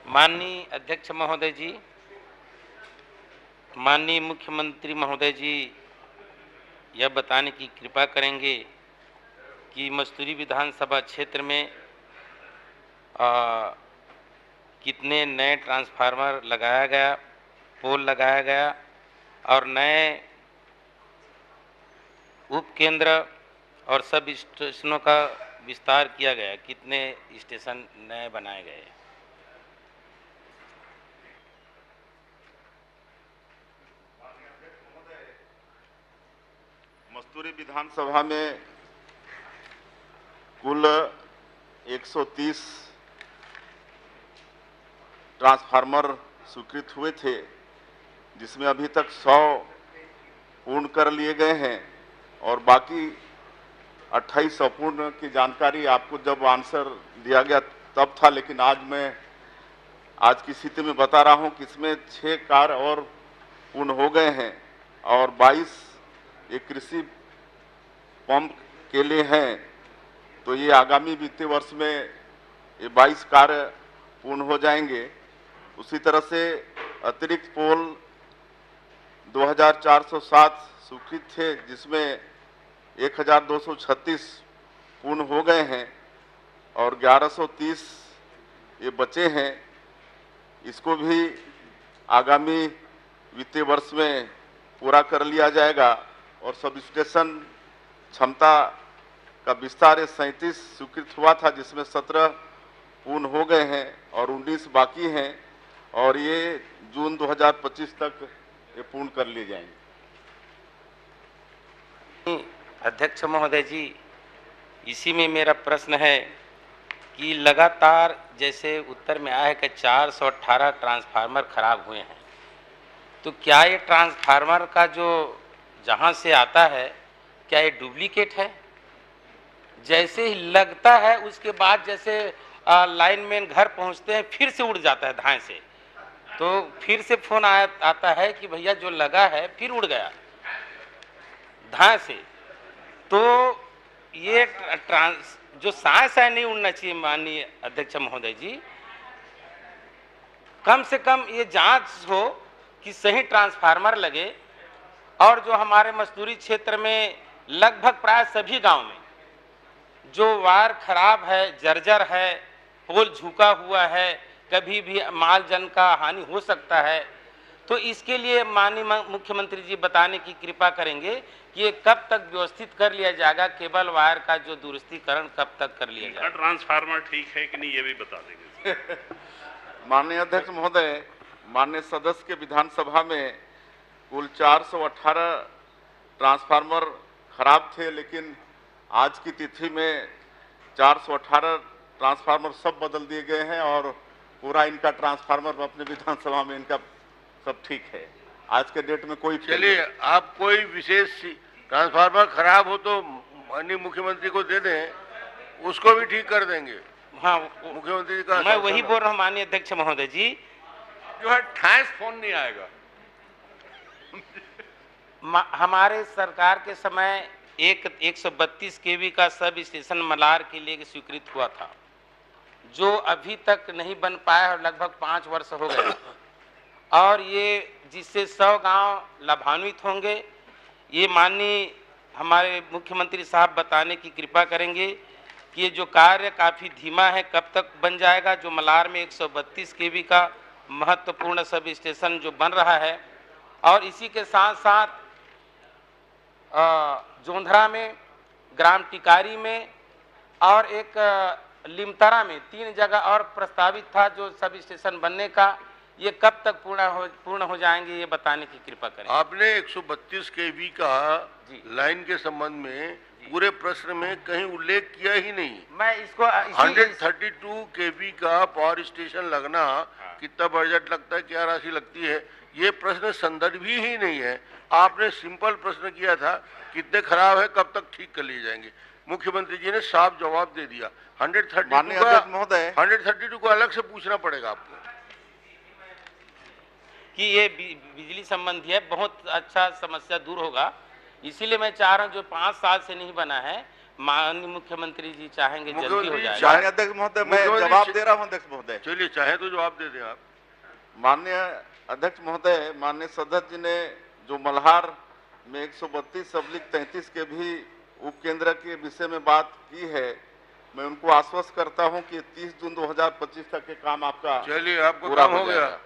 माननीय अध्यक्ष महोदय जी, माननीय मुख्यमंत्री महोदय जी यह बताने की कृपा करेंगे कि मस्तूरी विधानसभा क्षेत्र में कितने नए ट्रांसफार्मर लगाया गया, पोल लगाया गया और नए उप केंद्र और सब स्टेशनों का विस्तार किया गया, कितने स्टेशन नए बनाए गए। मस्तूरी विधानसभा में कुल 130 ट्रांसफार्मर स्वीकृत हुए थे, जिसमें अभी तक 100 पूर्ण कर लिए गए हैं और बाकी 28 अपूर्ण की जानकारी आपको जब आंसर दिया गया तब था, लेकिन आज की स्थिति में बता रहा हूं कि इसमें 6 कार्य और पूर्ण हो गए हैं और 22 ये कृषि पंप के लिए हैं। तो ये आगामी वित्तीय वर्ष में ये 22 कार्य पूर्ण हो जाएंगे। उसी तरह से अतिरिक्त पोल 2407 स्वीकृत थे, जिसमें 1236 पूर्ण हो गए हैं और 1130 ये बचे हैं। इसको भी आगामी वित्तीय वर्ष में पूरा कर लिया जाएगा और सब स्टेशन क्षमता का विस्तार 37 स्वीकृत हुआ था, जिसमें 17 पूर्ण हो गए हैं और 19 बाकी हैं और ये जून 2025 तक ये पूर्ण कर लिए जाएंगे। अध्यक्ष महोदय जी, इसी में मेरा प्रश्न है कि लगातार जैसे उत्तर में आया है कि 418 ट्रांसफार्मर खराब हुए हैं, तो क्या ये ट्रांसफार्मर का जो जहां से आता है क्या ये डुप्लीकेट है? जैसे ही लगता है उसके बाद जैसे लाइनमैन घर पहुंचते हैं फिर से उड़ जाता है धाए से, तो फिर से फोन आता है कि भैया जो लगा है फिर उड़ गया धाए से। तो ये जो सांस है नहीं उड़ना चाहिए। माननीय अध्यक्ष महोदय जी, कम से कम ये जांच हो कि सही ट्रांसफार्मर लगे और जो हमारे मस्तूरी क्षेत्र में लगभग प्राय सभी गांव में जो वायर खराब है, जर्जर है, पोल झुका हुआ है, कभी भी माल जन का हानि हो सकता है, तो इसके लिए माननीय मुख्यमंत्री जी बताने की कृपा करेंगे कि ये कब तक व्यवस्थित कर लिया जाएगा, केबल वायर का जो दुरुस्तीकरण कब तक कर लिया जाएगा? ट्रांसफार्मर ठीक है कि नहीं ये भी बता देंगे। माननीय अध्यक्ष महोदय, माननीय सदस्य के विधानसभा में कुल 418 ट्रांसफार्मर खराब थे, लेकिन आज की तिथि में 418 ट्रांसफार्मर सब बदल दिए गए हैं और पूरा इनका ट्रांसफार्मर अपने विधानसभा में इनका सब ठीक है। आज के डेट में कोई चलिए, आप कोई विशेष ट्रांसफार्मर खराब हो तो माननीय मुख्यमंत्री को दे दें, उसको भी ठीक कर देंगे। हाँ, मुख्यमंत्री जी का मैं वही बोल रहा हूँ माननीय अध्यक्ष महोदय जी, जो है ठास फोन नहीं आएगा। हमारे सरकार के समय 132 केवी का सब स्टेशन मलार के लिए स्वीकृत हुआ था, जो अभी तक नहीं बन पाया और लगभग 5 वर्ष हो गए और ये जिससे 100 गांव लाभान्वित होंगे। ये माननीय हमारे मुख्यमंत्री साहब बताने की कृपा करेंगे कि ये जो कार्य काफ़ी धीमा है, कब तक बन जाएगा? जो मलार में 132 केवी का महत्वपूर्ण सब स्टेशन जो बन रहा है और इसी के साथ साथ जोंधरा में, ग्राम टिकारी में और एक लिमतरा में 3 जगह और प्रस्तावित था जो सब स्टेशन बनने का। ये कब तक पूर्ण हो जाएंगे, ये बताने की कृपा करें। आपने 132 केवी का लाइन के संबंध में पूरे प्रश्न में कहीं उल्लेख किया ही नहीं। मैं इसको 132 केवी का पावर स्टेशन लगना कितना बजट लगता है, क्या राशि लगती है, ये प्रश्न संदर्भ ही नहीं है। आपने सिंपल प्रश्न किया था कितने खराब है, कब तक ठीक कर लिए जाएंगे। मुख्यमंत्री जी ने साफ जवाब दे दिया। 132 को अलग से पूछना पड़ेगा आपको कि ये बिजली संबंधी है, बहुत अच्छा समस्या दूर होगा। इसीलिए मैं चाह रहा हूँ जो 5 साल से नहीं बना है माननीय मुख्यमंत्री जी चाहेंगे जल्दी हो मुख्यमंत्री जाएगा। माननीय अध्यक्ष महोदय, मैं मुख्यमंत्री जवाब दे रहा हूं अध्यक्ष महोदय। चलिए, चाहे तो जवाब दे दें आप। माननीय अध्यक्ष महोदय, माननीय सदस्य जी ने जो मल्हार में 132/33 के भी उपकेंद्र के विषय में बात की है, मैं उनको आश्वस्त करता हूं कि 30 जून 2025 तक के काम आपका चलिए, आपको पूरा काम हो गया। जाएगा।